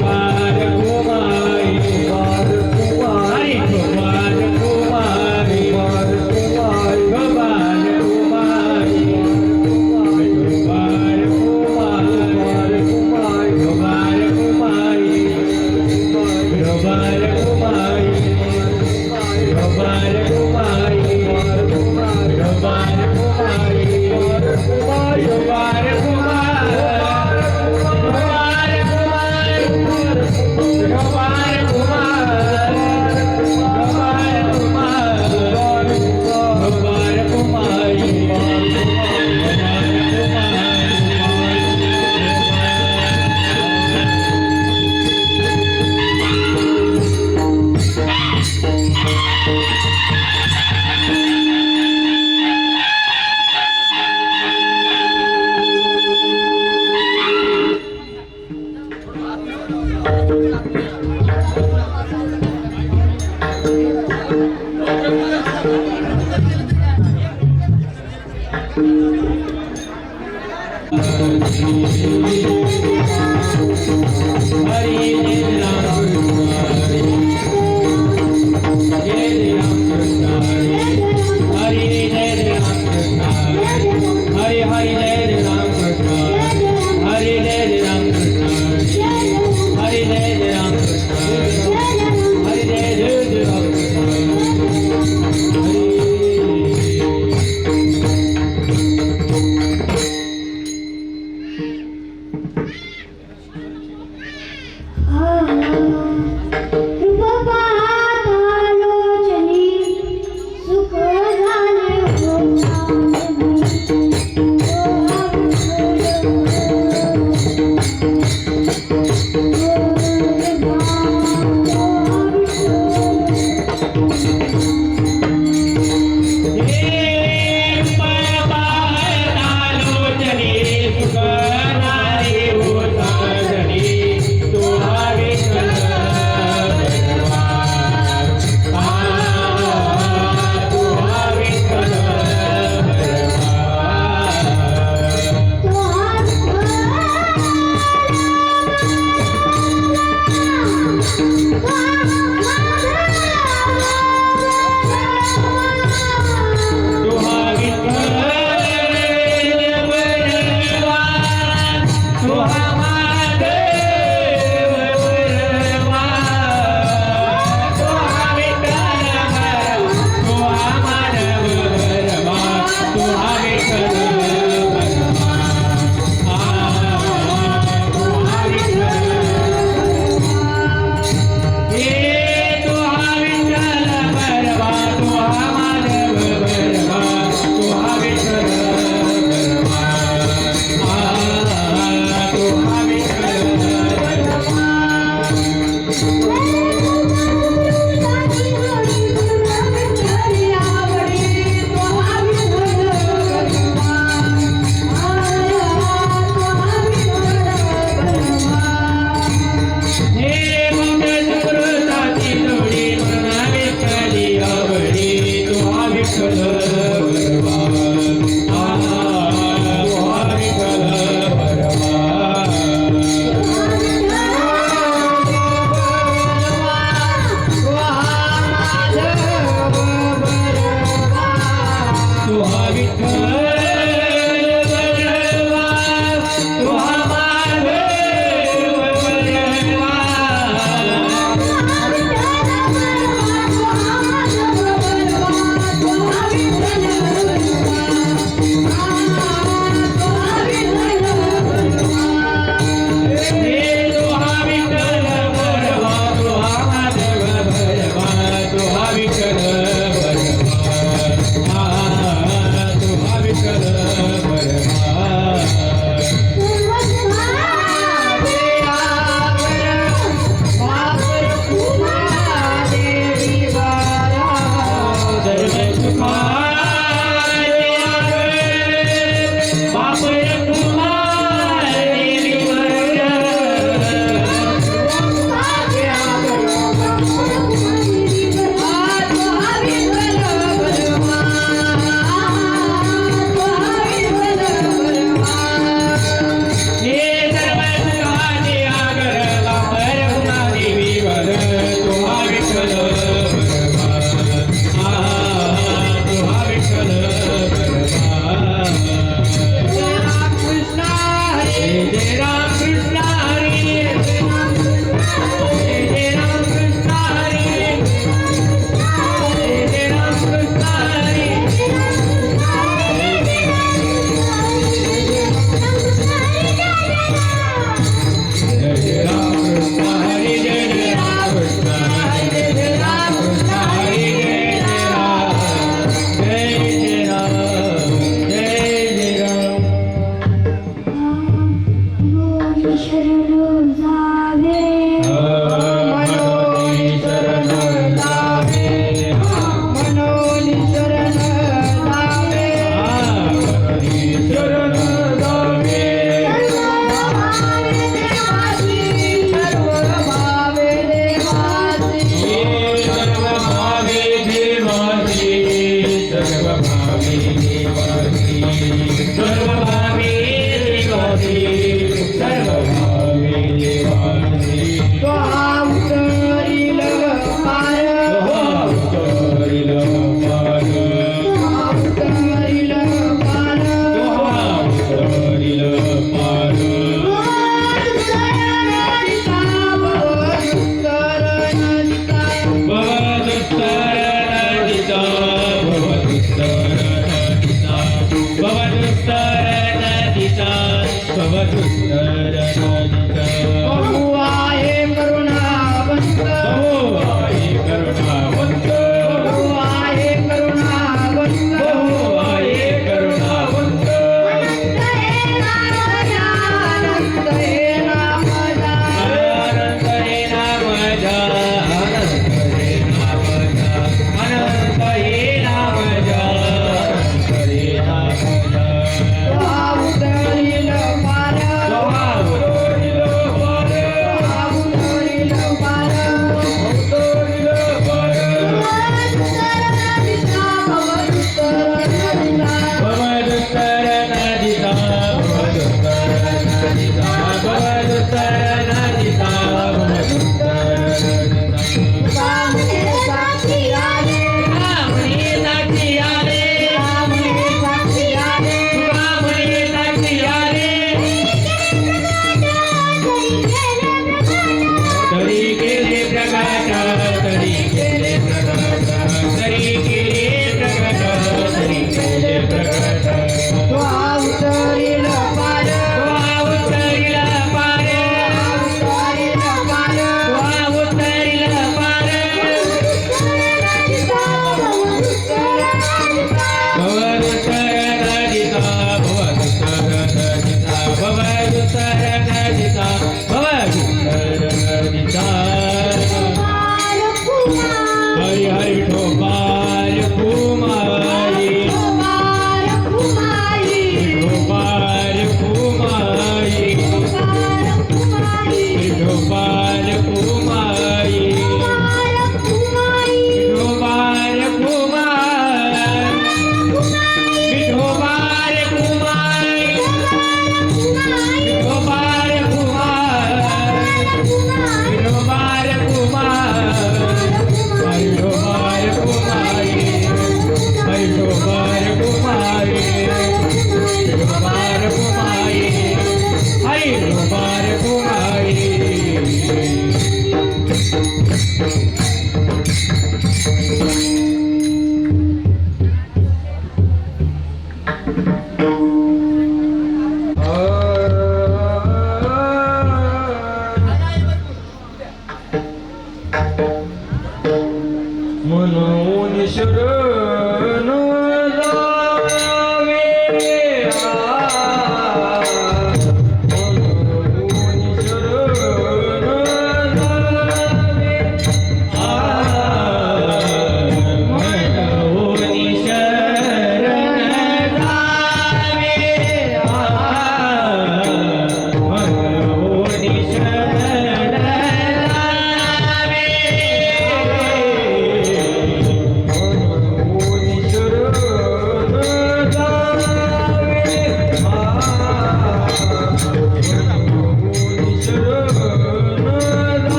Hare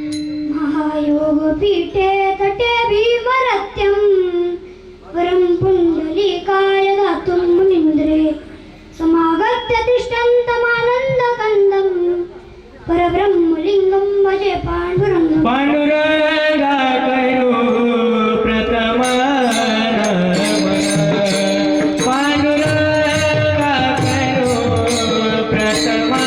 महायोग पीठे तटे भीमरत्यं वरं पुण्डलीकाय दातुं मुनीन्द्रे समागत्य तिष्ठन्तमानन्दकन्दं परब्रह्मलिङ्गं भजे पाण्डुरङ्गं पाण्डुरङ्गा करो प्रथमा पाण्डुरङ्गा करो प्रथमा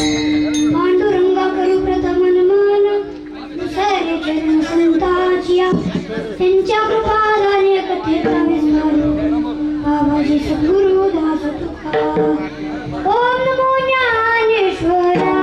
पांडुरंगा करू प्रथम नमन दुसरे चरण संतांच्या त्यांच्या कृपादाने कथेचा विस्तार बाबाजी सद्गुरु दास तुकाराम ओम नमो ज्ञानेश्वरा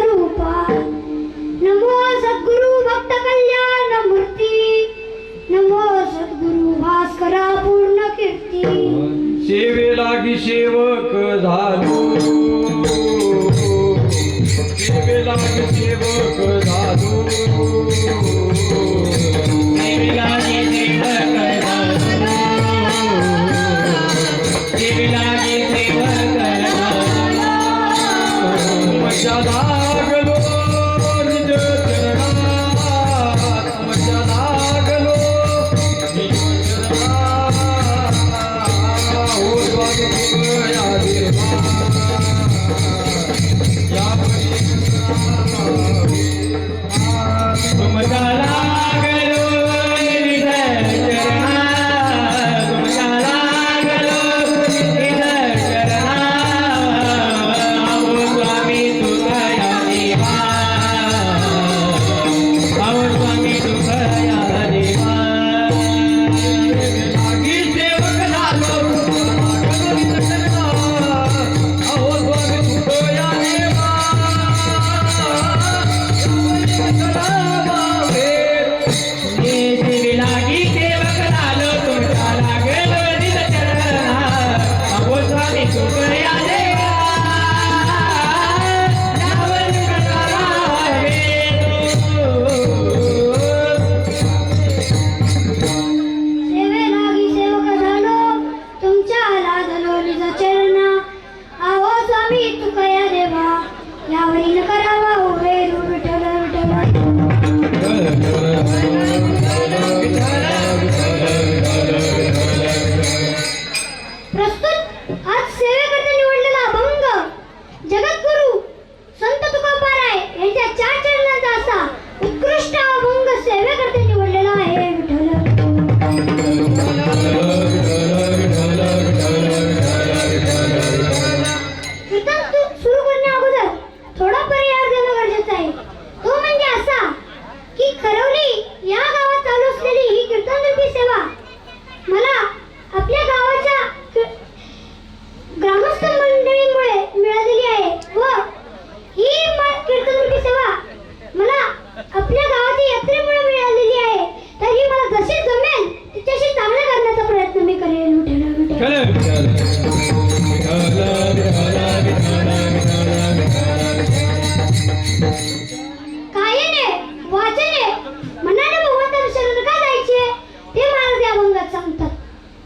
रूपा नमो सद्गुरु भक्त कल्याण मूर्ती नमो सद्गुरु भास्करा पूर्ण कीर्ती सेवे लागी सेवक झालो सेवे लागी सेवक झालो सेवे लागी सेवक झालो सेवे लागी सेवक झालो मजा लागलो निज चरणात मजा लागलो निज चरणात हो स्वामी या देवा या मजा लागलो निज चरणात मजा लागलो निज चरणात हो स्वामी तुझ्या देवा हो स्वामी तुझ्या देवा लागी सेवक झालो सेवेलागी सेवक झालो तुमच्या लादलो निज चरणा आहो स्वामी तुकया देवा यावरी न करावा उभे रू विठ्ठल प्रस्तुत आज सेवेकरता निवडलेला अभंग जगद्गुरु संत तुकोबाराय यांच्या चार चरणांचा असा उत्कृष्ट अभंग सेवेकरता निवडलेला आहे विठ्ठल कीर्तन सुरू करण्या अगोदर थोडा पर्याय देणं गरजेचं आहे तो म्हणजे असा की खरवली या गावात चालू असलेली ही कीर्तनरूपी सेवा मला आपल्या गावाच्या ग्रामस्थ मंडळीमुळे मिळालेली आहे व ही कीर्तनरूपी सेवा मला आपल्या गावाच्या यात्रेमुळे मिळालेली आहे तर ही मला जशी जमेल तिच्याशी चांगलं करण्याचा प्रयत्न मी करेन विठ्ठल कायेने वाचने मनाने भगवंताला शरण का जायचे ते महाराज या अभंगात सांगतात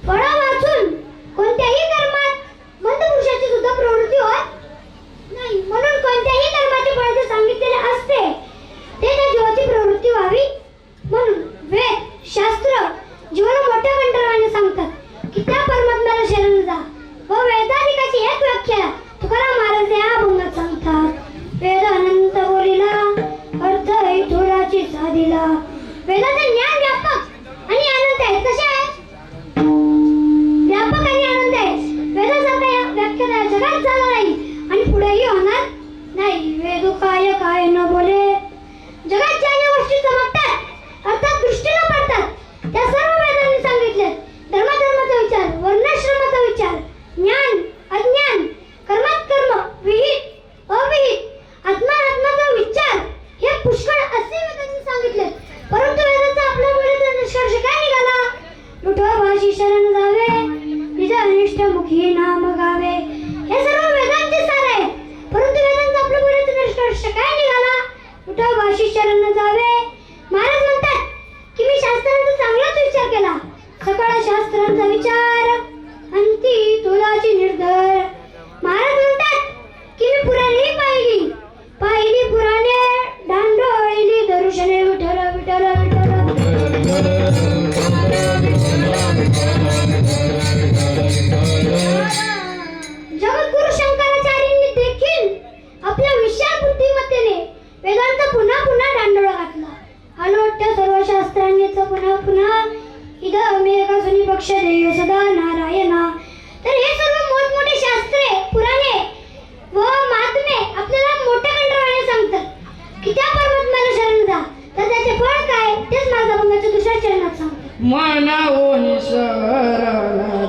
फळा वाचून कोणत्याही कर्मात मंदपुरुषाची सुद्धा प्रवृत्ती होत नाही म्हणून कोणत्याही कर्माचे फळ जे सांगितलेले असते ते त्या जीवाची प्रवृत्ती व्हावी म्हणून वेद शास्त्र जीवाला मोठ्या कंठाने सांगतात की त्या परमात्म्याला शरण जा व वेदाधिकाची एक व्याख्या तुकाराम महाराज या अभंगात सांगतात वेद अनंत बोलिला अर्थ ऐथोडाची साधिला वेदाचे ज्ञान व्यापक आणि अनंत आहे कसे आहे व्यापक आणि अनंत आहे वेदासारखा या व्याख्या या जगात झाला नाही आणि पुढेही होणार नाही वेदो काय काय न बोले जगात ज्या ज्या गोष्टी चमकतात अर्थात दृष्टीला पडतात त्या सर्व वेदांनी सांगितले धर्माचा विचार वर्णाश्रमाचा विचार ज्ञान अज्ञान कर्मात कर्म विहित अविहित आत्माचा विचार हे पुष्कळ असे वेदांनी सांगितले परंतु वेदांचा आपल्या मुलीचा निष्कर्ष काय निघाला विठोबा भाषी शरण जावे निज अनिष्ट मुखी नाम गावे हे सर्व वेदांचे सार आहे परंतु वेदांचा आपल्या मुलीचा निष्कर्ष काय निघाला विठोबा भाषी शरण जावे महाराज म्हणतात की मी शास्त्रांचा चांगलाच विचार केला सकळ शास्त्रांचा विचार अंती तुलाची निर्धार महाराज म्हणतात की मी पुराणे पाहिली पुराणे दांडोळीली दर्शने विठ्ठल विठ्ठल विठ्ठल जगद्गुरु शंकराचार्यांनी देखील आपल्या विशाल बुद्धिमत्तेने वेदांचा पुन्हा पुन्हा दांडोळा घातला अलोट्य सर्व शास्त्रांनीच पुन्हा पुन्हा इदमेका सुनी पक्ष देय सदा नारायणा तर हे सर्व मोठमोठे शास्त्रे पुराणे व महात्मे आपल्याला मोठ्या कंठाने सांगतात की त्या परमात्म्याला शरण जा तर त्याचे फळ काय तेच माझ्या अभंगाच्या दुसऱ्या चरणात सांगतात मनावून शरण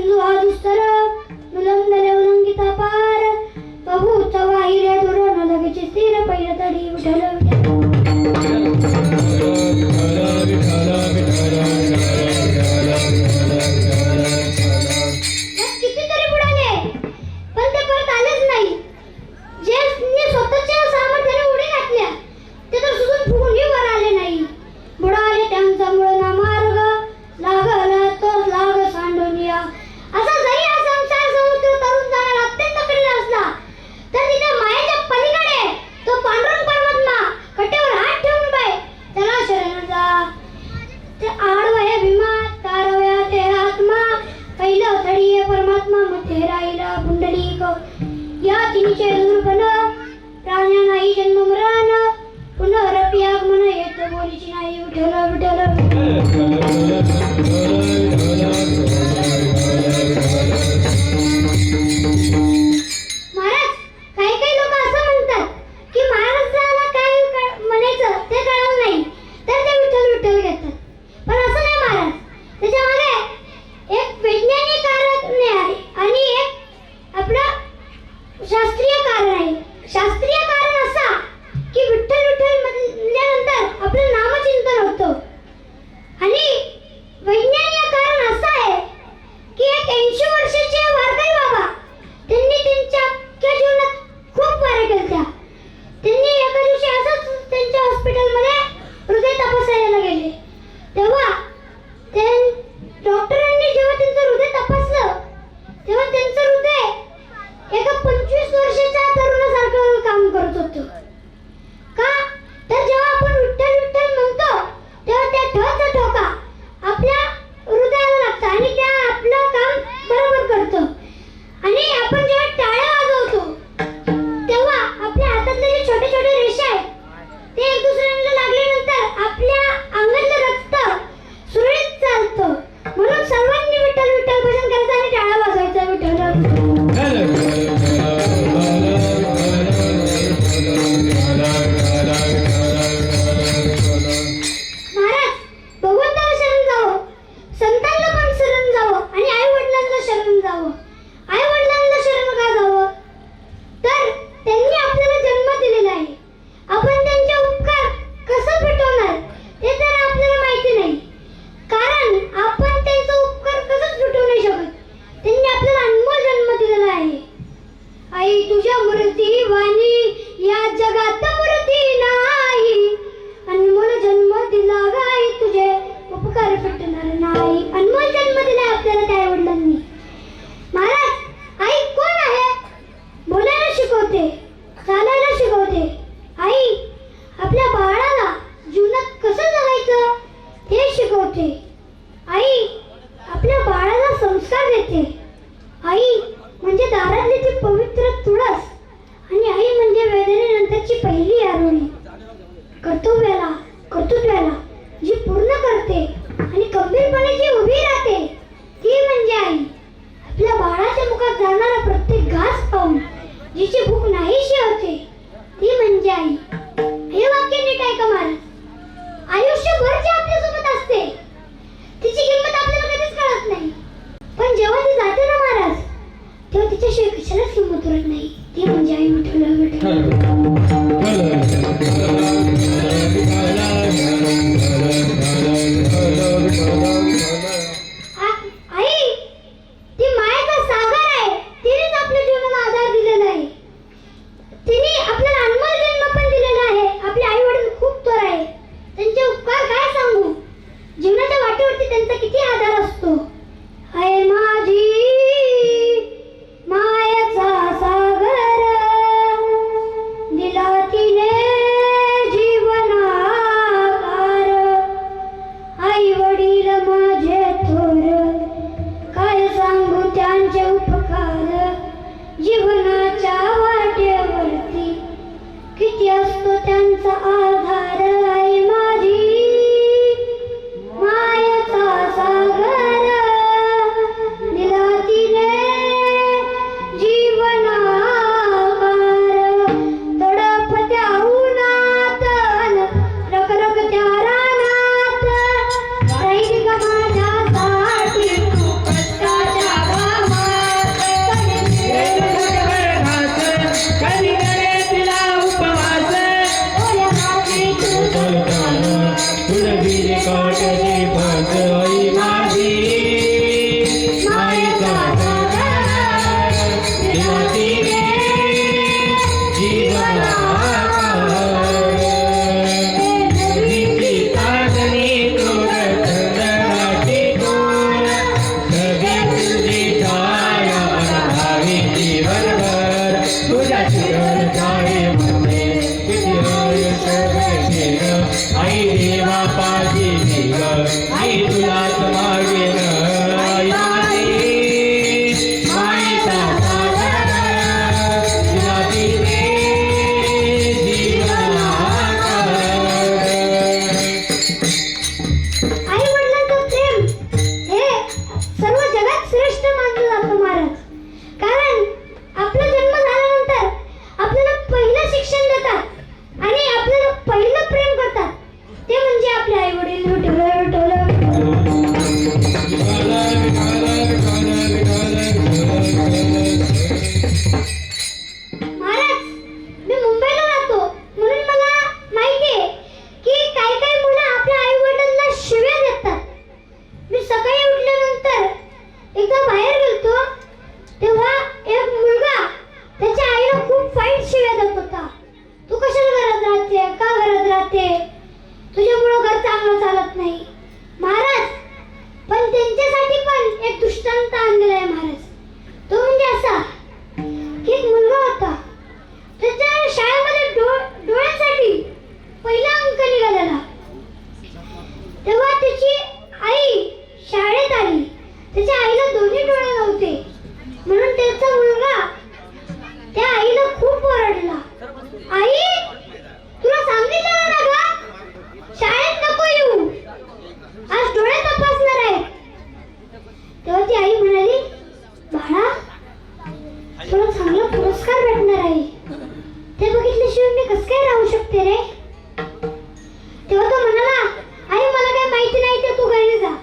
सिंधू हा दुस्तर नुलंदले उलंगिता पार बहूच वाहिले दूर न लगेच स्थिर पहिलं तडी विठ्ठल कितीतरी बुडाले पण ते परत आलेच नाही जे स्वतःच्या सामर्थ्याने उडी घातल्या ते तर सुजून फुगूनही वर आले नाही बुडाले त्यांचा मूळ ना मार्ग लागला तोच लाग सांडोनिया असा जरी हा संसार समुद्र तरुण जाणार अत्यंत कठीण असला तर तिथे मायेच्या पलीकडे तो पांडुरंग परमात्मा कटेवर हात ठेवून बाय त्याला शरण जा ते आडवया भीमा तारवया ते आत्मा पहिलं थडीये परमात्मा मध्ये राहिला पुंडलिक या तिन्हीचे दुर्बल प्राण्या नाही जन्म मरण पुनरपि आगमन येत बोलीची नाही विठ्ठल विठ्ठल महाराज काही काही लोक असं म्हणतात की महाराजांना काय म्हणायचं ते कळलं नाही तर ते विठ्ठल विठ्ठल घेतात पण असं नाही महाराज त्याच्या मागे एक वैज्ञानिक कारण आहे आणि एक आपलं शास्त्रीय कारण आहे शास्त्रीय कारण असा की विठ्ठल विठ्ठल म्हटल्यानंतर आपलं नामचिंतन होतं आणि वैज्ञानिक कारण असं आहे की एक 80 वर्षाचे वारकरी बाबा त्यांनी त्यांच्या अख्ख्या जीवनात खूप वाऱ्या केल्या त्यांनी एका दिवशी असंच त्यांच्या हॉस्पिटलमध्ये हृदय तपासायला गेले तेव्हा ते डॉक्टरांनी जेव्हा त्यांचं हृदय तपासलं तेव्हा त्यांचं हृदय एका 25 वर्षाच्या तरुणासारखं काम करत होतं का तर जेव्हा आपण विठ्ठल विठ्ठल म्हणतो तेव्हा त्या ठचा ठोका आपल्या हृदयाला लागतं आणि त्या आपलं काम बरोबर करतं आणि आपण जेव्हा टाळ्या वाजवतो तेव्हा आपल्या हातातले जे छोटे छोटे रेषा आहेत ते एक दुसऱ्याला लागल्यानंतर आपल्या अंगातलं रक्त सुरळीत चालतं म्हणून सर्वांनी विठ्ठल विठ्ठल भजन करायचं आणि टाळ्या वाजवायचा विठ्ठल महाराज भगवंताला शरण जावं संतांना पण शरण जावं आणि आई वडिलांना शरण जावं आई वडिलांना शरण का जावं तर त्यांनी आपल्याला जन्म दिलेला आहे आपण त्यांचे उपकार कसं फिटवणार ते तर आपल्याला माहिती नाही कारण आपण त्यांचा उपकार कसंच फिटवू नाही शकत त्यांनी आपल्याला अनमोल जन्म दिलेला आहे आई तुझ्या मूर्ती वाणी या जगात मूर्ती नाही अनमोल जन्म दिला गाई तुझे उपकार फिटणार नाही अनमोल जन्म दिला आपल्याला त्या वडिलांनी महाराज आई कोण आहे बोलायला शिकवते चालायला शिकवते आई आपल्या बाळाला जीवनात कसं जगायचं हे शिकवते आई आपल्या बाळाला संस्कार देते आई म्हणजे दारातली ती पवित्र तुळस आणि आई म्हणजे वेदनेनंतरची पहिली आरोळी कर्तृत्वाला जी पूर्ण करते आणि खंबीरपणे जी उभी राहते ती म्हणजे आई आपल्या बाळाच्या मुखात जाणारा प्रत्येक घास पाहून जिची भूक नाहीशी होते ती म्हणजे आई हे वाक्य नीट ऐका महाराज आयुष्यभर जी आपल्यासोबत असते तिची किंमत आपल्याला कधीच कळत नाही पण जेव्हा ती जाते ना महाराज तेव्हा तिच्याशिवाय कशालाच किंमत उरत नाही ती म्हणजे आई विठ्ठल आई ती मायेचा सागर आहे तिनेच आपल्या जीवनाला आधार दिलेला आहे तिने आपल्याला अनमोल जन्म पण दिलेला आहे आपले आई वडील खूप थोर आहे त्यांचे उपकार काय सांगू जीवनाच्या वाटेवरती त्यांचा किती आधार असतो आहे माझी मायाचा सागर दिला तिने जीवनाकार आई वडील माझे थोर काय सांगू त्यांचे उपकार जीवनाच्या वाटेवरती किती असतो त्यांचा आधार आई माझी मायाचा सागर दिला तिने जीवनाकार तडपत्या उन्हात रखरखत्या रानात राहील का माझ्यासाठी तू कष्टाच्या एकदा बाहेर गेलतो तेव्हा एक मुलगा त्याच्या आईला खूप वाईट शिव्या देत होता. तू कशाला घरात राहते, का घरात राहते, तुझ्यामुळं घर चांगलं चालत नाही. महाराज, पण त्यांच्यासाठी पण एक दृष्टांत आणलेला आहे महाराज. तो म्हणजे असा की एक मुलगा होता, त्याच्या शाळेमध्ये डोळ्यांसाठी पहिला अंक निघालेला. तेव्हा त्याची आई शाळेत आली. त्याच्या आईला दोन्ही डोळे नव्हते, म्हणून त्याचा मुलगा त्या आईला खूप ओरडला. आई, तुला सांगितलं ना ग, शाळेत नको येऊ, आज डोळे तपासणार आहे. तेव्हा ती आई म्हणाली, बाळा, तुला चांगला पुरस्कार भेटणार आहे, ते बघितल्याशिवाय मी कसं काय राहू शकते रे. तेव्हा तो म्हणाला, आई मला काय माहिती नाही, ते तू घरी जा.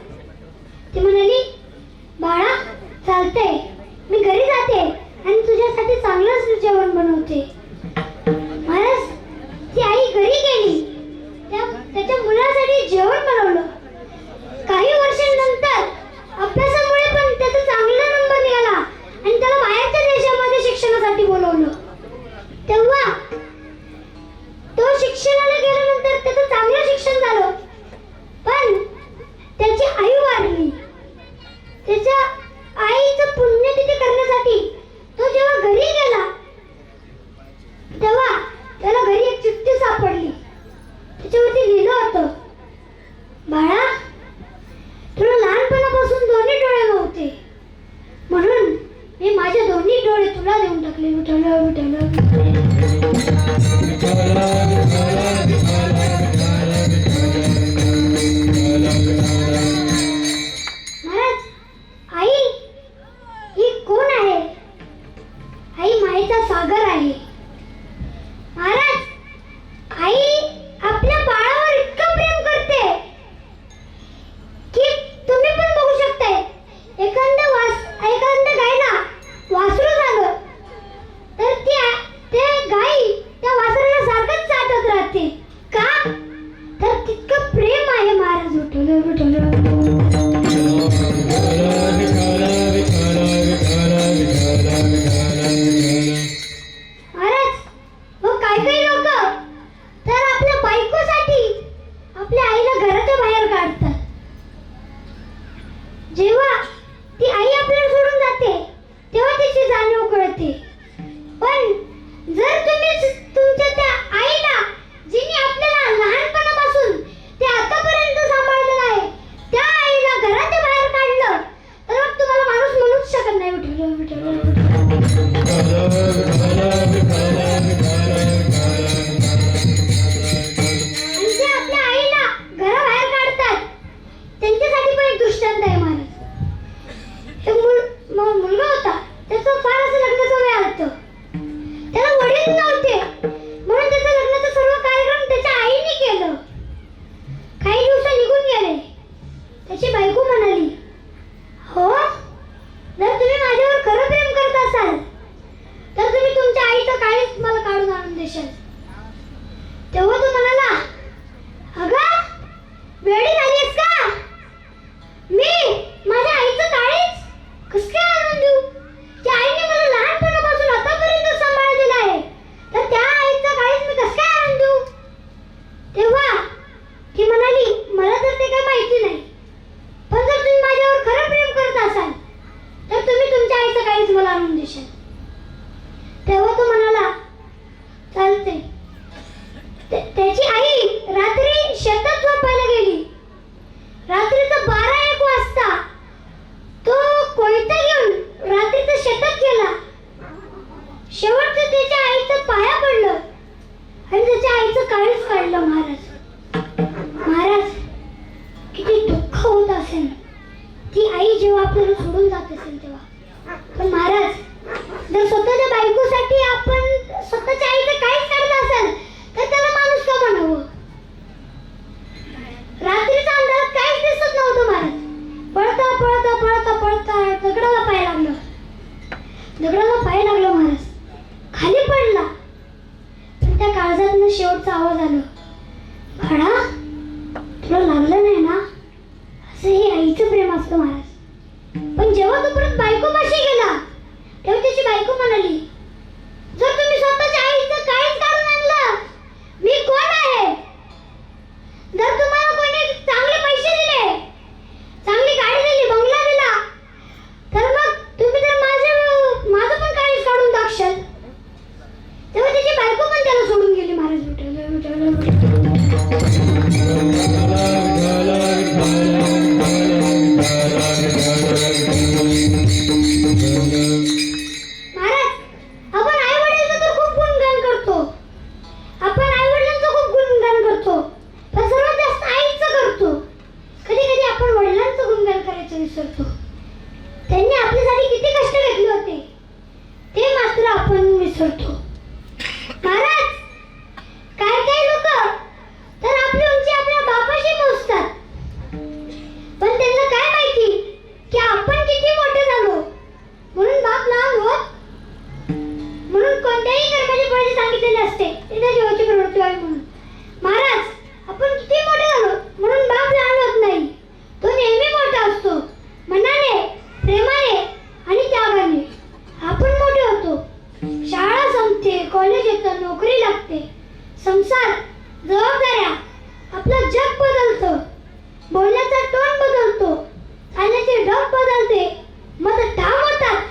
ती म्हणाली, बाळा चालतंय, मी घरी जाते आणि तुझ्यासाठी चांगलंच जेवण बनवते. महाराज, ती आई घरी गेली, त्याच्या मुलासाठी जेवण बनवलं. काही वर्षांनंतर अभ्यासामुळे पण त्याचा चांगला नंबर निघाला आणि त्याला बाहेरच्या देशामध्ये शिक्षणासाठी बोलवलं. तेव्हा तो शिक्षणाला गेल्यानंतर त्याचं चांगलं शिक्षण झालं, पण त्याची आई वारली. त्याच्या आईचं पुण्यतिथी करण्यासाठी तो जेव्हा घरी गेला तेव्हा त्याला घरी एक चिठ्ठी सापडली. त्याच्यावरती लिहिलं होतं, बाळा, तुला लहानपणापासून दोन्ही डोळे नव्हते, म्हणून मी माझे दोन्ही डोळे तुला देऊन टाकले. विठ्ठल महाराज, आई ही कोण आहे? आई मायेचा सागर आहे. महाराज, आई आपल्या बाळावर इतकं प्रेम करते की तुम्ही पण बघू शकताय. एखाद्या गायला वासरू झालं तर ते गाई त्या वासराला सारखंच चाटत राहते. का? तर तितकं प्रेम आहे महाराज. महाराज, मग काही लोक तर आपल्या बायकोसाठी आपल्या आईला घराच्या बाहेर काढतात. जेव्हा ती आई आपल्याला सोडून जाते तेव्हा तिची जाणीव कळते. पण जर तुम्ही तुमच्या त्या आईला, जिने आपल्याला लहानपणापासून ते आतापर्यंत सांभाळलेलं आहे, त्या आईला घराच्या बाहेर काढलं तर मग तुम्हाला माणूस म्हणूच शकत नाही. आणि जे आपल्या आईला घराबाहेर काढतात त्यांच्यासाठी पण एक दृष्टांत आहे महाराज. एक मुलगा होता, त्याचं फार असं लग्नाचं वय आलं. त्याला वडील नव्हते, म्हणून त्याचं लग्नाचं सर्व कार्यक्रम त्याच्या आईने केलं. काही दिवस निघून गेले. त्याची बायको म्हणाली, हो, जर तुम्ही माझ्यावर खरं प्रेम करत असाल तर तुम्ही तुमच्या आईचं काळीच मला काढून आणून देशाल. तेव्हा तो म्हणाला, अगं वेडी झालीस का? मी माझ्या आईचं काळीच कसं काय आणून देऊ? त्या आईने मला लहानपणापासून आतापर्यंत सांभाळलेलं आहे, तर त्या आईचं काळीच मी कसं काय आणून देऊ? तेव्हा ती म्हणाली, मला तर ते काही माहिती नाही, पण जर तुम्ही माझ्यावर खरं प्रेम करत असाल तर तुम्ही तुमच्या आईचं काळीच मला आणून देशाल. तेव्हा तो म्हणाला, चालते. त्याची आई रात्री शेतात झोपायला गेली. रात्रीचं 12-1 वाजता तो कोयता घेऊन रात्रीचं शेतात गेला. शेवटचं त्याच्या आईचं पाया पडलं आणि त्याच्या आईचं काळीच काढलं. महाराज, किती दुःख होत असेल ती आई जेव्हा आपल्याला सोडून जात असेल तेव्हा. पण महाराज, जर स्वतःच्या बायकोसाठी आपण स्वतःच्या आईचं काळीच काढत असेल तर त्याला माणूस का म्हणावं? रात्रीच्या अंधारात काहीच दिसत नव्हतं महाराज. पळता पळता पळता पळता दगडाला पाय लागलं. महाराज. खाली पडला. पण त्या काळजातनं शेवटचा आवाज आला, बाळा, तुला लागलं नाही ना? असं हे आईचं प्रेम असतं महाराज. पण जेव्हा तू बायको म्हणाली, जर तुम्ही स्वतःच्या आईचं काळीज काढून आणलं, मी कोण आहे? जर तुम्हाला कोणी चांगले पैसे दिले, चांगली गाडी दिली, बंगला दिला, तर मग तुम्ही तर माझं पण काळीज काढून टाकशाल. तेव्हा त्याची बायको पण त्याला सोडून गेली. महाराज विठ्ठल विठ्ठल महाराज, आपण आई वडिलांचं तर खूप गुणगान करतो, आपण आई वडिलांचं खूप गुणगान करतो, पण सर्वात जास्त आईचं करतो. कधी कधी आपण वडिलांचं गुणगान करायचं विसरतो. त्यांनी आपल्यासाठी किती कष्ट घेतले होते ते मात्र आपण विसरतो. महाराज, काही लोक तर आपली उंची आपल्या बापाशी मोजतात, पण त्यांना काय माहिती की आपण किती मोठे झालो. म्हणून बाप लहान होत म्हणून कोणत्याही कर्माचे फळ सांगितलेले असते त्याच्या जीवाची प्रवृत्ती व्हावी म्हणून. महाराज, आपण किती मोठे झालो म्हणून बाप लहान होत नाही, तो नेहमी मोठा असतो. मनाने, प्रेमाने आणि त्यागाने आपण मोठे होतो. शाळा संपते, कॉलेज येतं, नोकरी लागते, संसार, जबाबदाऱ्या, आपलं जग बदलतं, बोलण्याचा टोन बदलतो, चालण्याचे ढब बदलते, मत ठाम होतात,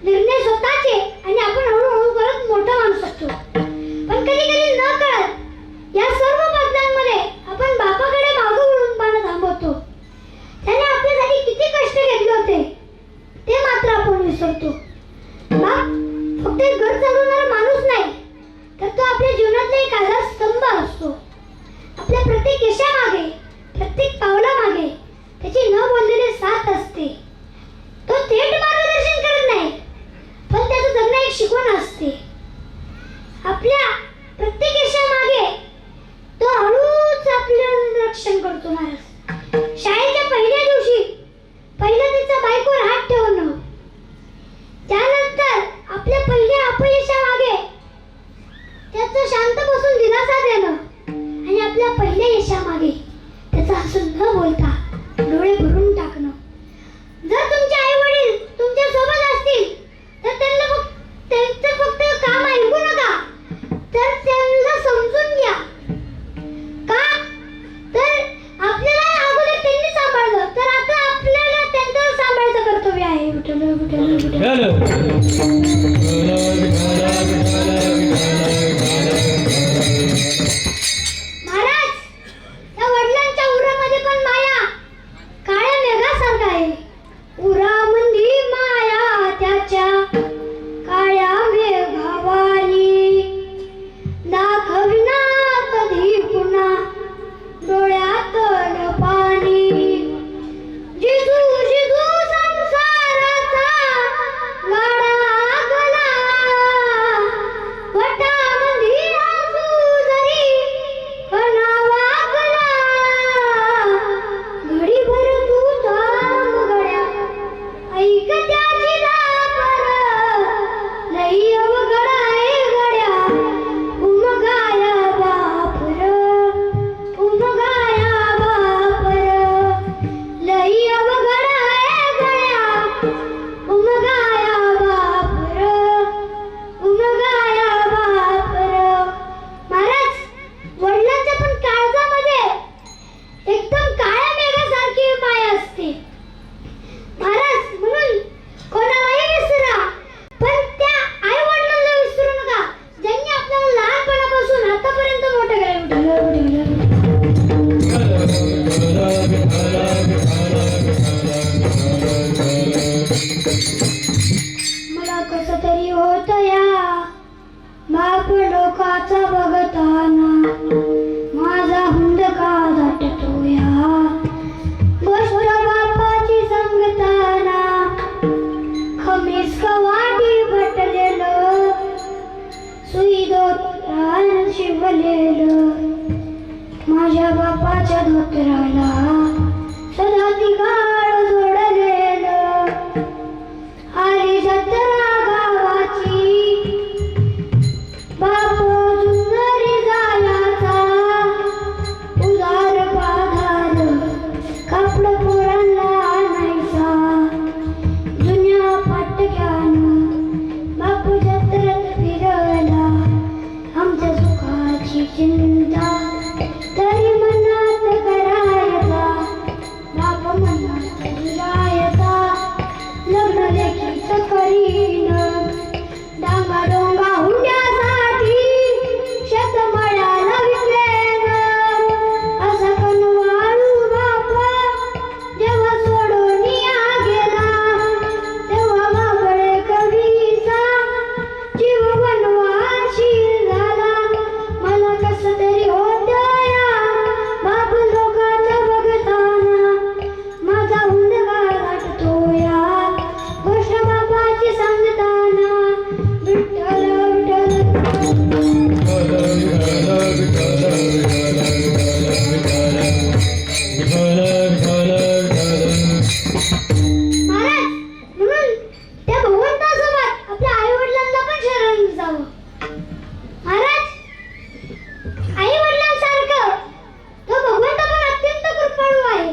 निर्णय स्वतःचे आणि आपण हळूहळू करत मोठा माणूस असतो. पण कधी कधी न कळत या सर्व बदलांमध्ये आपण बापाकडे मागं वळून पाहणं थांबवतो. त्याने आपल्यासाठी किती कष्ट घेतले होते ते मात्र आपण विसरतो. बाप फक्त एक घर चालवणारा माणूस नाही, तर तो आपल्या जीवनातला एक आधारस्तंभ असतो. आपल्या प्रत्येक यशामागे, प्रत्येक पावलामागे त्याची न बोललेली साथ असते. तो थेट मार्गदर्शन करत नाही, पण त्याचं जगणं एक शिकवण असते. आपल्या प्रत्येक यशामागे तो हळूच आपलं रक्षण करतो. महाराज, शाळेच्या पहिल्या दिवशी पहिलं त्याचा बायकोवर हात ठेवणं, त्यानंतर आपल्या पहिल्या अपयशामागे त्याचं शांत बसून दिलासा देणं आणि आपल्या पहिल्या यशामागे त्याचा हसून न बोलता डोळे भरून टाकणं. जर तुमचे आई वडील तुमच्या सोबत असतील तर त्यांचं फक्त काम ऐकू नका, तर त्यांना समजून घ्या. का तर आपल्याला अगोदर त्यांनी सांभाळलं, तर आता आपल्याला त्यांचं सांभाळायचं कर्तव्य आहे. विठ्ठल विठ्ठल विठ्ठल. महाराज, त्या वडिलांच्या उरामध्ये पण माया काळ्या मेघासारखा आहे. उरामंदी माया त्याच्या काळ्या मेघावानी, दाखविना कधी पुन्हा डोळ्यातलं पाणी. जिजू जिजू संसाराचा गाडा गला, वटामंदी हसू जरी कणा वागला. घडीभर तू थांब गड्या, ऐक त्याची दापर, लई अवघड आहे गड्या, उमगाया बापर, उमगाया बापर, लई अवघड आहे गड्या, उमगाया बापर, उमगाया बापर. महाराज, वडिलांच्या पण काळजामध्ये एकदम काळ्या मेघासारखी माया असते. महाराज, म्हणून कोणालाही विसरा, पण त्या आई वडिलांना विसरू नका ज्यांनी आपल्याला लहानपणापासून आतापर्यंत मोठं केलं. मला कसं तरी होत या बाप लोकाचा बघताना, माझा हुंदका दाटतो या गोष्ट बापाची सांगताना. खमीस कवाटी भटलेलं, सुई दोरान शिवलेलं, माझ्या बापाच्या धोतराला सदा ती गाळ जोडलेलं. आली जत्रा गावाची, बाप जुन्नरी जायाचा, उदार बाजार कापड पोरांना आणायचा. जुन्या फाटक्यानं करीन डांगा डोंगा हुंड्यासाठी शेतमळ्याला विकलेन असा कनवाळू बापा जेव्हा सोडून गेला तेव्हा बाबळे कवीचा जीव वनवासी झाला मला कसं तरी होतं या बाप लोकांचं बघताना माझा हुंदगा वाटतो या गोष्ट बापाची सांगताना विठ्ठल महाराज म्हणून त्या भगवंतासोबत आपल्या आई वडिलांना पण शरण जावं महाराज आई वडिलांसारखं तो भगवंत पण अत्यंत कृपाळू आहे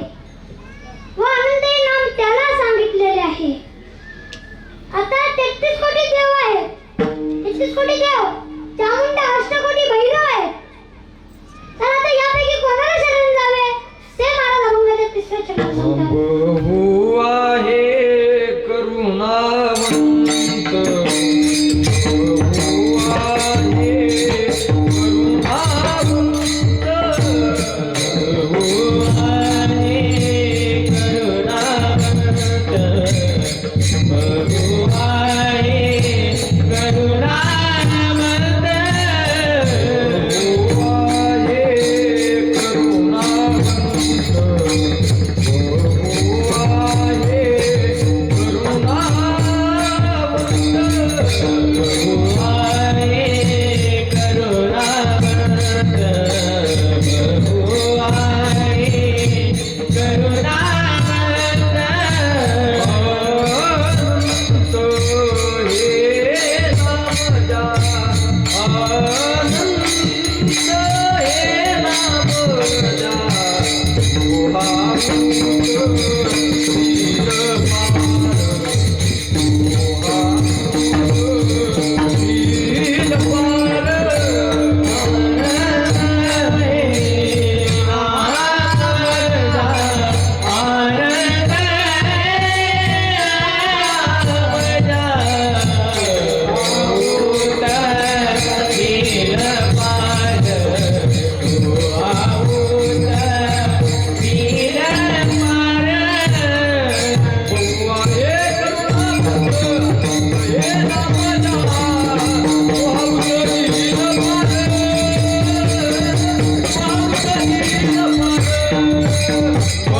व आनंदही नाम त्याला सांगितलेले आहे आता 33 कोटी देव आहेत 33 कोटी देव चामुंडा अष्टकोटी भैरव आहेत तर आता यापैकी कोणाला शरण जावे ते महाराज अभंगाच्या 3ऱ्या चरणात सांगतात बहु आहे करुणावंत बहु आहे करुणावंत बहु आहे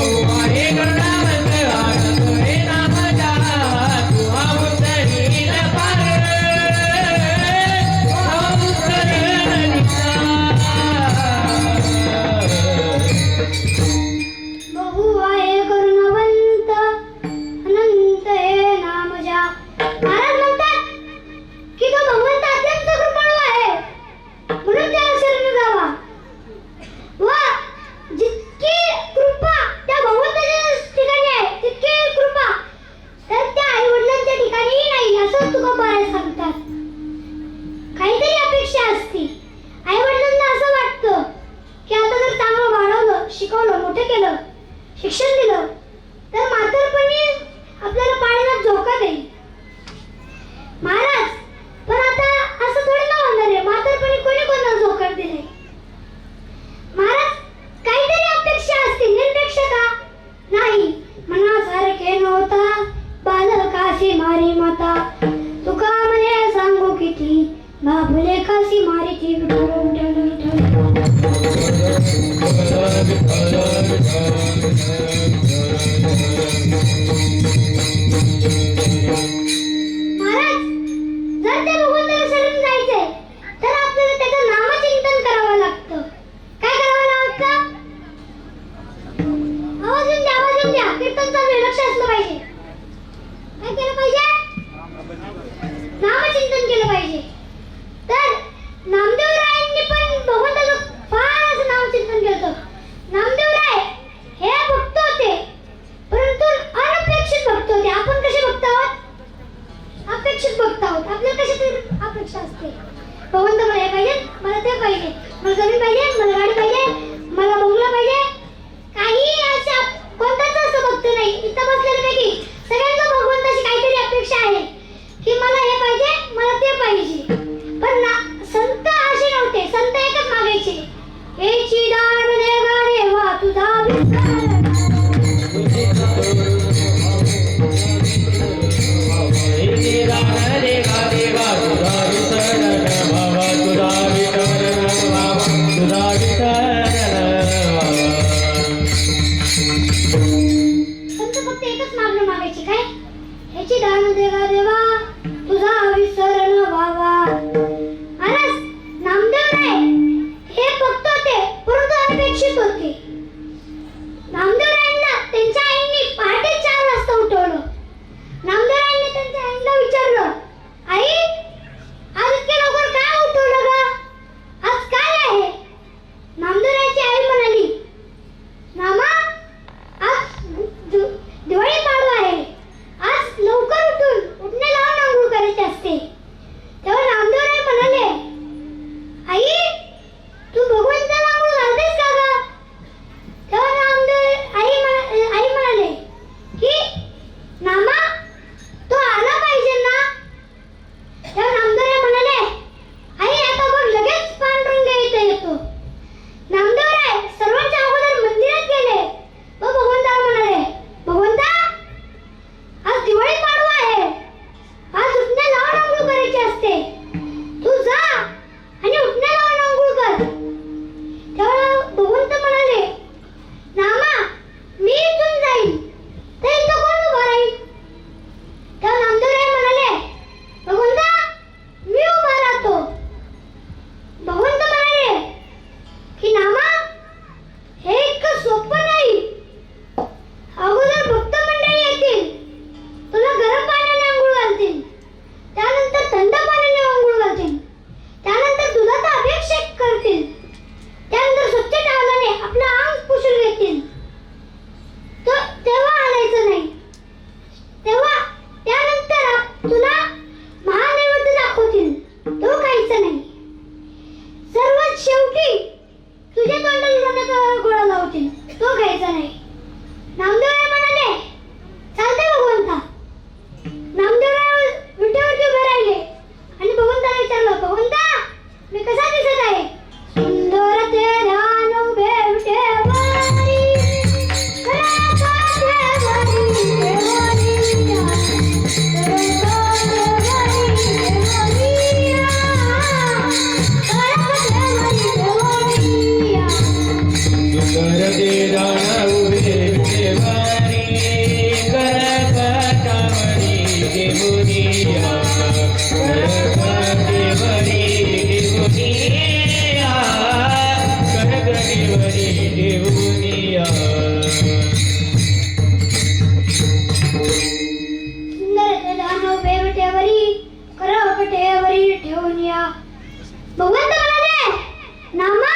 करुणावंत बहु आहे करुणावंत बहु आहे बहु आहे करुणावंत अनंत हे नाम जा महाराज म्हणतात की तो भगवंत अत्यंत कृपाळू आहे म्हणून त्याला शरण जावा व जितकी कृपा त्या भगवंताच्या ठिकाणी आहे तितकी कृपा तर त्या आई वडिलांच्या ठिकाणीही नाही असं तुका महाराज सांगतात काहीतरी अपेक्षा असते आई वडिलांना असं वाटतं की आता जर चांगलं वाढवलं शिकवलं मोठं केलं शिक्षण दिलं तर म्हातारपणी आपल्याला पाण्याला झोका देईल महाराज पण आता असं थोडी ना होणार आहे म्हातारपणी कोणी कोणाला झोका दिले महाराज काहीतरी अपेक्षा असते निरपेक्ष का नाही मनासारखे नव्हता बालकाशी मारी माता तुका म्हणे सांगू किती बाबुले काशी मारी ती महाराज जर त्या भगवंताला शरण जायचंय तर आपल्याला त्याचं नामचिंतन करावं लागतं काय करावं लागतं आवाज येऊन द्या कीर्तन चालू आहे, लक्ष असलं पाहिजे काय केलं पाहिजे नामचिंतन केलं पाहिजे तर नामदेव रायांनी पण भगवंताचं फार असं नामचिंतन केलं होतं नामदेव राय हे भक्त होते परंतु अनपेक्षित भक्त होते आपण कसे भक्त आहोत अपेक्षित भक्त आहोत आपल्याला कशाची अपेक्षा असते भगवंत मला हे पाहिजे मला ते पाहिजे मला जमीन पाहिजे मला गाडी पाहिजे मला बंगला पाहिजे काही असं कोणताच असं भक्त नाही इथं बसलेल्यापैकी सगळ्यांना भगवंताची काहीतरी अपेक्षा आहे दे गा देवा तुझा विसर न व्हावा. आणि नामदेवराय हे भक्त होते परंतु अपेक्षित होते. नामदेवरायांना त्यांच्या आईने पहाटे 4 वाजता उठवलं. नामदेवरायांनी त्यांच्या आईला विचारलं, आई आज इतक्या लवकर काय उठवलं ग? आज काय आहे? नामदेवरायांची आई म्हणाली, मामा आज दिवाळी पाडवा आहे. आज लवकर उठणे लावून आंघोळ करायची असते. तेव्हा नामदेवराय म्हणाले, आई तू भगवंताला आंघोळ घालतेस का ग? तेव्हा आई म्हणाले की मामा तो आला पाहिजे ना. तेव्हा नामदेवराय म्हणाले, आई आता बघ लगेच पांडुरंग इथे येतो. नामदेवराय सर्वांच्या अगोदर मंदिरात गेले व भगवंताला म्हणाले, भगवंता आज दिवाळी पाडवा आहे. आज उठणे लावून आंघोळ करायची असते. तू जा आणि उठणे लावून आंघोळ कर. तेव्हा भगवंत म्हणाले, नामा मी इथून जाईन तर इथं कोण उभा राहील? तेव्हा नामदेवराय म्हणाले, भगवंता मी उभा राहतो. भगवंत म्हणाले की नामा हे इतकं सोपं नाही. अगोदर भक्त मंडळी येतील, तुला गरम पाण्याने आंघोळ घालतील, त्यानंतर थंड पाण्याने आंघोळ घालतील, त्यानंतर दुधाचा अभिषेक करतील, त्यानंतर स्वच्छ टावलाने आपलं अंग पुसून घेतील. तेव्हा हालायचं नाही. त्यानंतर तुला महानैवेद्य दाखवतील, तो खायचा नाही. सर्वात शेवटी तुझ्या तोंडाला दुधाचा गोळा लावतील, तो खायचा नाही. नामदेवराय म्हणाले, चालते भगवंता. नामदेवराय विटेवरती उभे राहिले आणि भगवंताला विचारलं, भगवंता मी कसा दिसत आहे? सुंदर ते ध्यान उभे विटेवरी, करा देवरी देवरिया, सुंदर ते दान उभे विटेवरी, करकटावरी देवरिया, करकटेवरी देवरिया, करकटेवरी देवरिया. सुंदर ते ध्यान उभे विटेवरी, करकटेवरी ठेवून या. भगवंत म्हणाले, नामा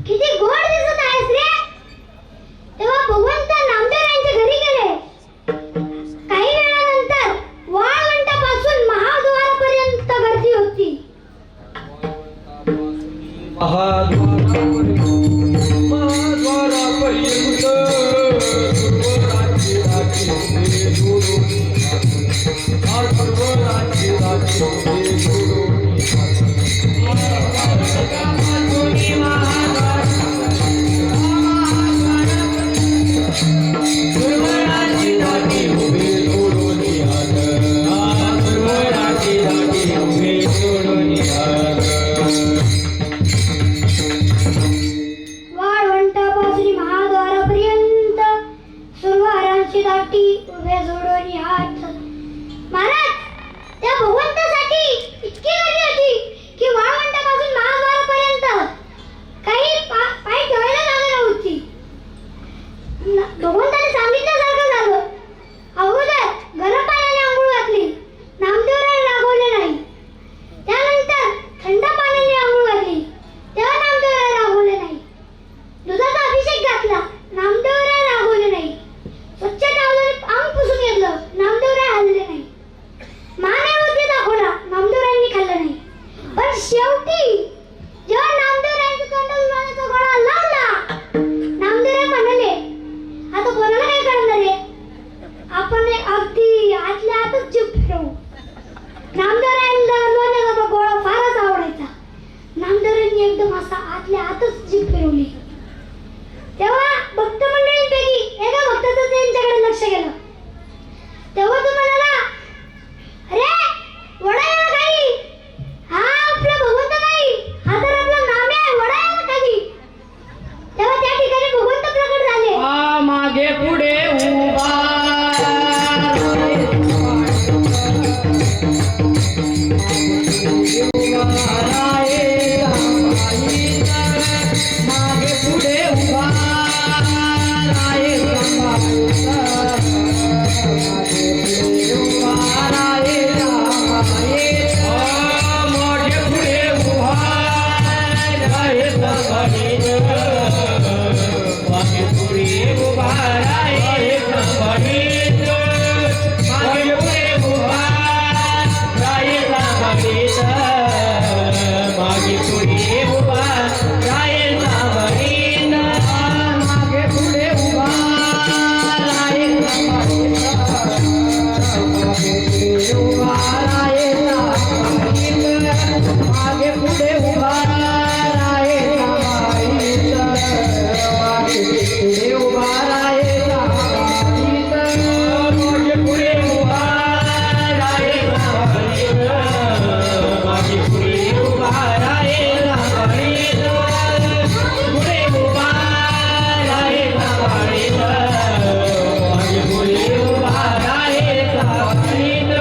किती गोड दिसत आहेस रे. तेव्हा भगवंत नामदेवरायांच्या घरी गेले. काही वेळानंतर वाळवंटापासून महाद्वारापर्यंत गर्दी होती. मागे पुढे उभा राहायचा माहीत, मागे पुढे उभा राहायचा माहीत, मागे पुढे उभा राहायचा माहीत, मागे पुढे उभा राहायचा माहीत, पुढे उभा राहायचा माहीत, मागे पुढे उभा राहायचा माहीत.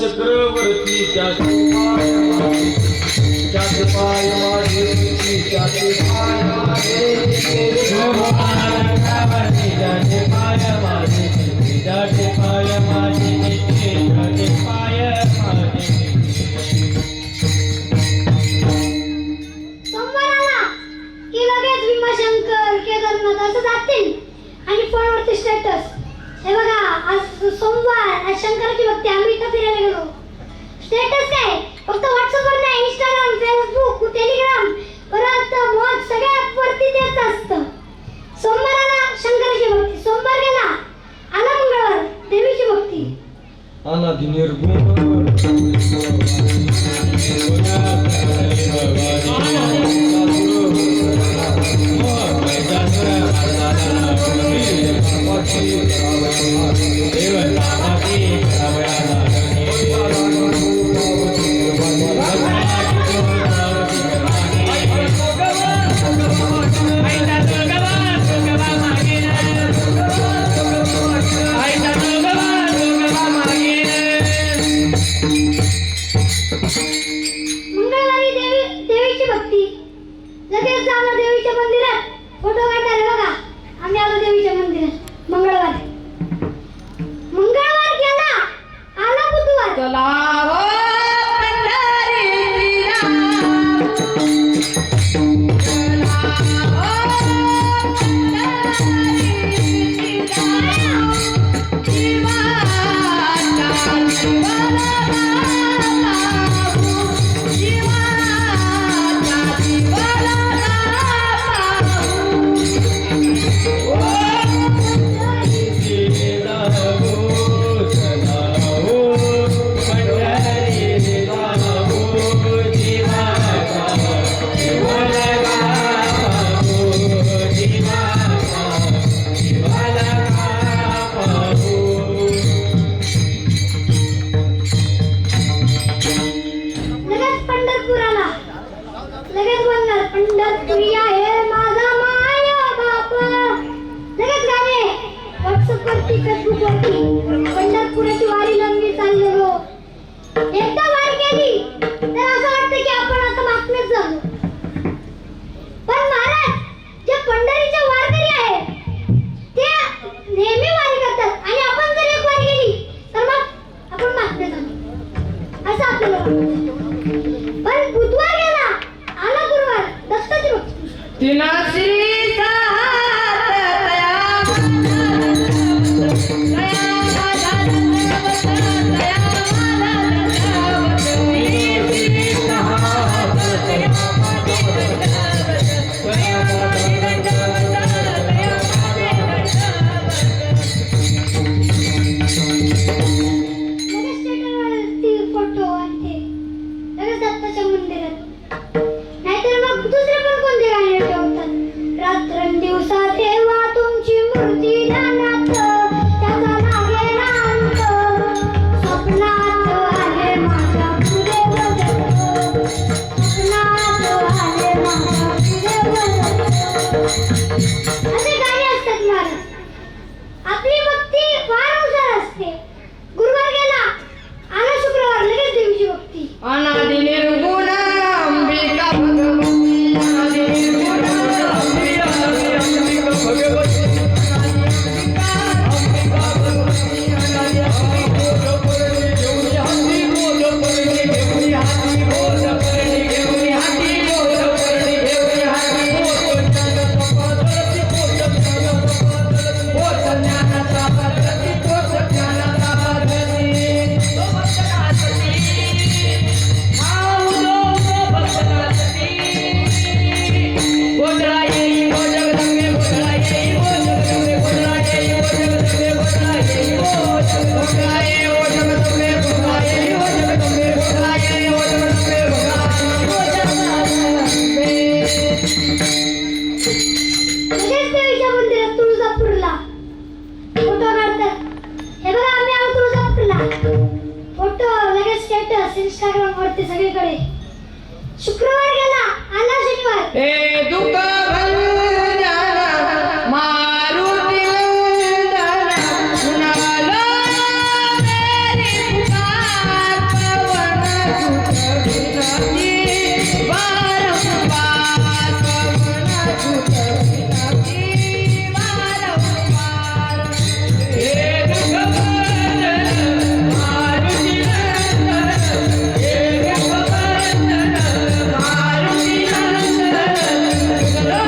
चक्रवर्ती त्याचे पाय माझे त्याचे पाय माझे चक्रवर्ती त्याचे पाय माझे त्याचे पाय माझे त्याचे पाय माझे. सोमवाराला की लगेच भीमाशंकर केदारनाथ असं जातील आणि फोनवरती स्टेटस हे बघा आज सोमवार आज शंकराची भक्ती आम्ही इथं फिरायला गेलो. स्टेटस काय फक्त व्हॉट्सअपवर नाही इंस्टाग्राम फेसबुक टेलिग्राम परत मॉज सगळ्या ॲपवरती तेच असतं. सोमवाराला शंकराची भक्ती, सोमवार गेला आला मंगळवार देवीची भक्ती. अनादि निर्गुण मंगळवारी देवीची भक्ती लगेच जाणार देवीच्या मंदिरात फोटो काढणार बघा आम्ही आलो देवीच्या मंदिरात. मंगळवार गेला आला बुधवार चला हो पंढरीला, चला हो पंढरीला, जीवाचा जीवाला पाहू, जीवाचा जीवाला पाहू. ओ पंढरीला हो, चला हो पंढरीला हो, जीवाचा जीवाला पाहू, जीवाचा जीवाला पाहू. लगेच पंढरपुराला लगेच बोलणार पंढरपुरी आहे माझा माया बाप. लगेच गाणे व्हॉट्सअप वरती फेसबुक वरती पंढरपुराची वारी लंबी चाललेलो. एकदा वारी केली तर असं वाटतं की आपण आता बातमीच झालो. तिना श्रीचा लगेच स्टेटसवरती फोटो आणि ते लगेच दत्ताच्या मंदिरात. नाहीतर मग दुसरे पण कोणते गाणे ठेवतात. रात्रंदिवसा देवा तुमची मूर्ती ध्यानात, त्याचा लागे ना अंत. स्वप्नात आले माझ्या सुदेव दत्त, स्वप्नात आले माझ्या सुदेव दत्त. असे गाणे असतात महाराज. आपली भक्ती वारंवार असते. गुरुवार गेला, आला शुक्रवार, लगेच देवीची भक्ती. अनादि निर्गुण अंबिका भगवती, अनादि निर्गुण अंबिका भगवती, लगेच देवीच्या मंदिरात तुळजापूरला फोटो काढतात. हे बघा आम्ही आलो तुळजापूरला. फोटो लगेच स्टेटस इंस्टाग्राम वरती सगळीकडे. शुक्रवार गेला, आला शनिवार. हे दुःख भंजना मारुती वंदना, कुणाला मेरी पुकार, पवन सुत विनती, वारंवार पवन सुत विनती, वारंवार. हे दुःख भंजना मारुती वंदना, हे दुःख भंजना मारुती वंदना, कुणाला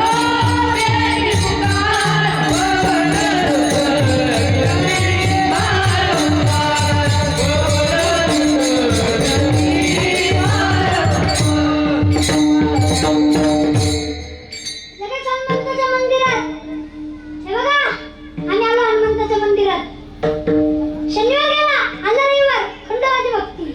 मेरी पुकार, पवन सुत विनती, वारंवार पवन सुत विनती, लगेच हनुमंताच्या मंदिरात. हे बघा आम्ही आलो हनुमंताच्या मंदिरात. शनिवार गेला, आला रविवार, खंडोबाची भक्ती.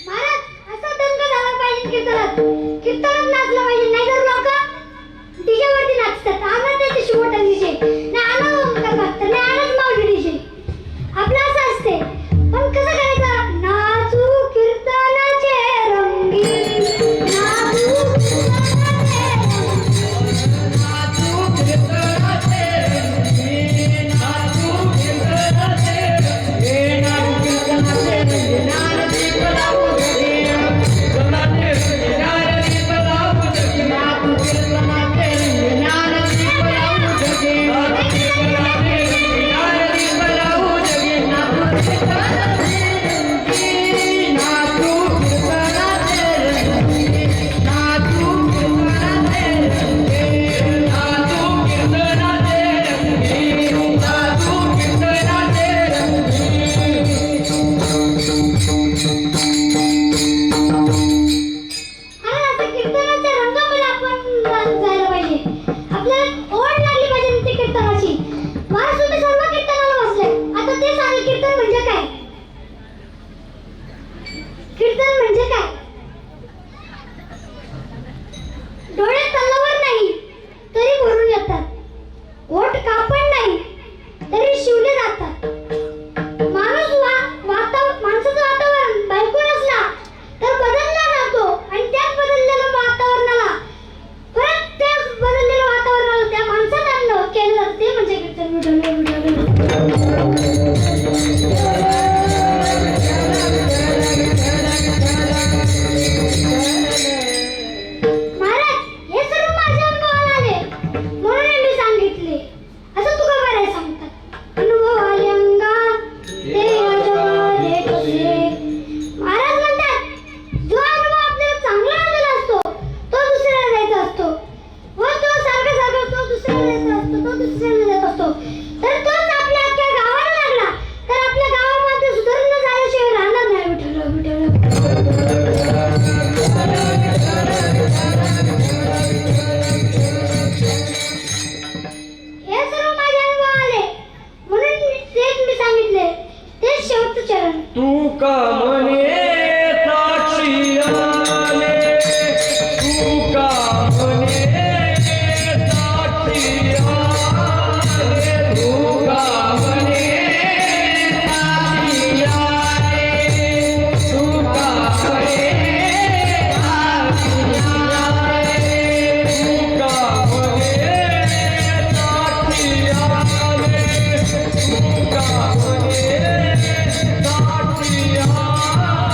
महाराज असा दंग झाला पाहिजे कीर्तनात. कीर्तनात नाचलं पाहिजे, नाहीतर लोक डीजे वरती नाचतात. आम्हाला त्याचे शिवटन डीजे नाही, आला ओंकार भक्त नाही, आलाच माऊली डीजे. आपलं असं असते. पण कसं करायचं? नाचू कीर्तनाचे रंगी, नाचू कीर्तनाचे रंगी. नाचू कीर्तनाचे रंगी, नाचू कीर्तनाचे रंगी, नाचू कीर्तनाचे रंगी. समर्थ चरण. तू का म्हणे साक्षी आले, तू का म्हणे साक्षी आले, तू का म्हणे साक्षी आले, तू का म्हणे साक्षी आले, तू का म्हणे साक्षी आले, तू का म्हणे साक्षी आले.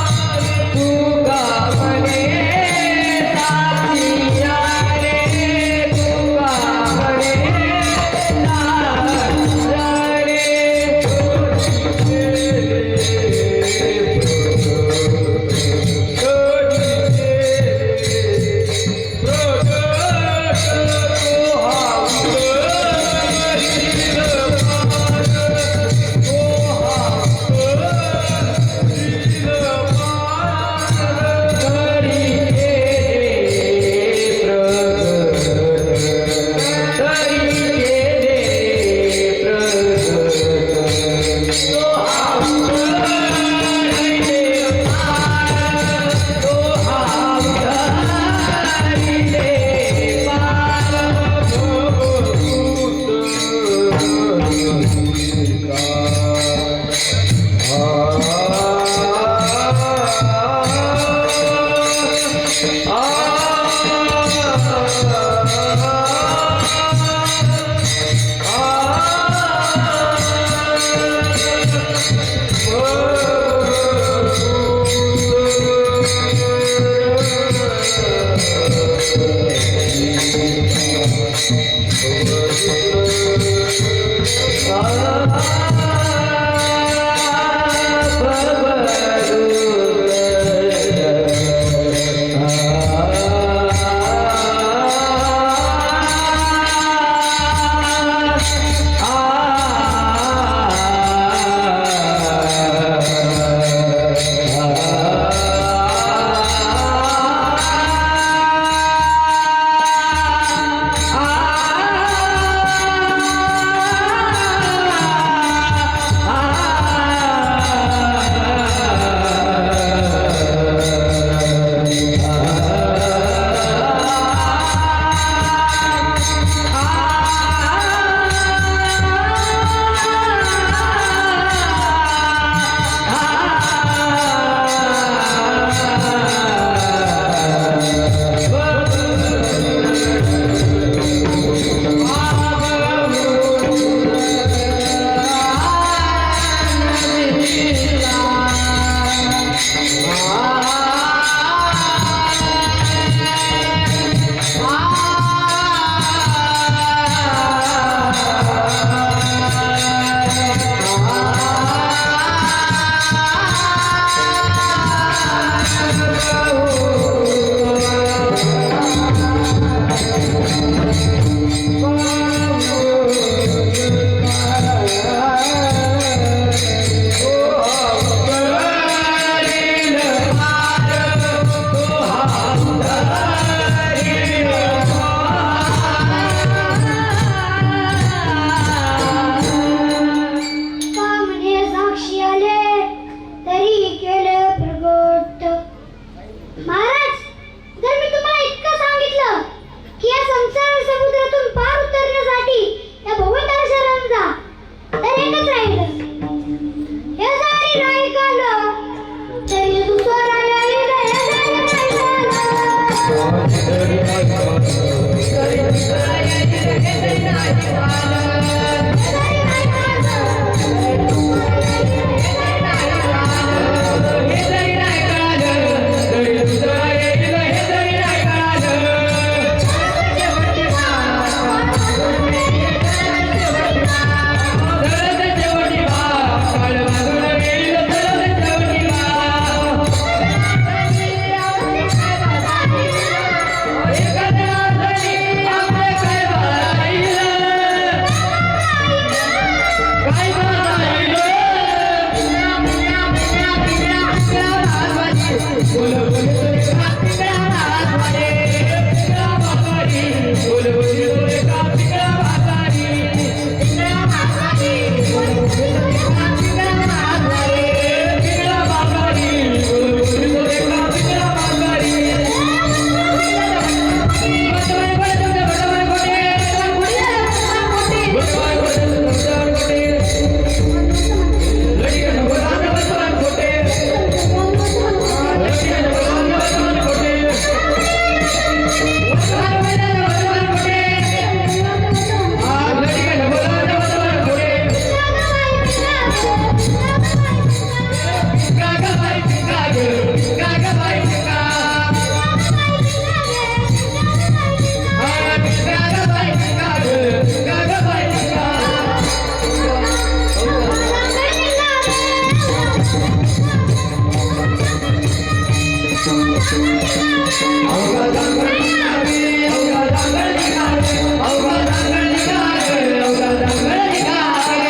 अवघा जांभळ निघाले, अवघा जांभळ निघाले, अवघा जांभळ निघाले, अवघा जांभळ निघाले.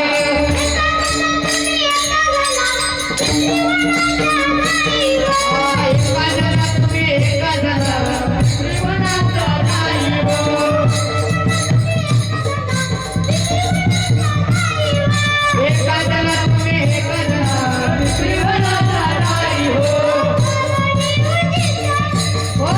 एका जणात तुम्ही एका जणात श्रीवनाचा नाही हो. एका जणात तुम्ही एका जणात श्रीवनाचा नाही हो. हो.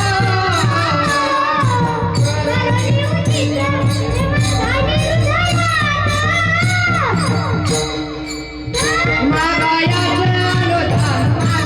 मागायाचं अनुदान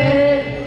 रे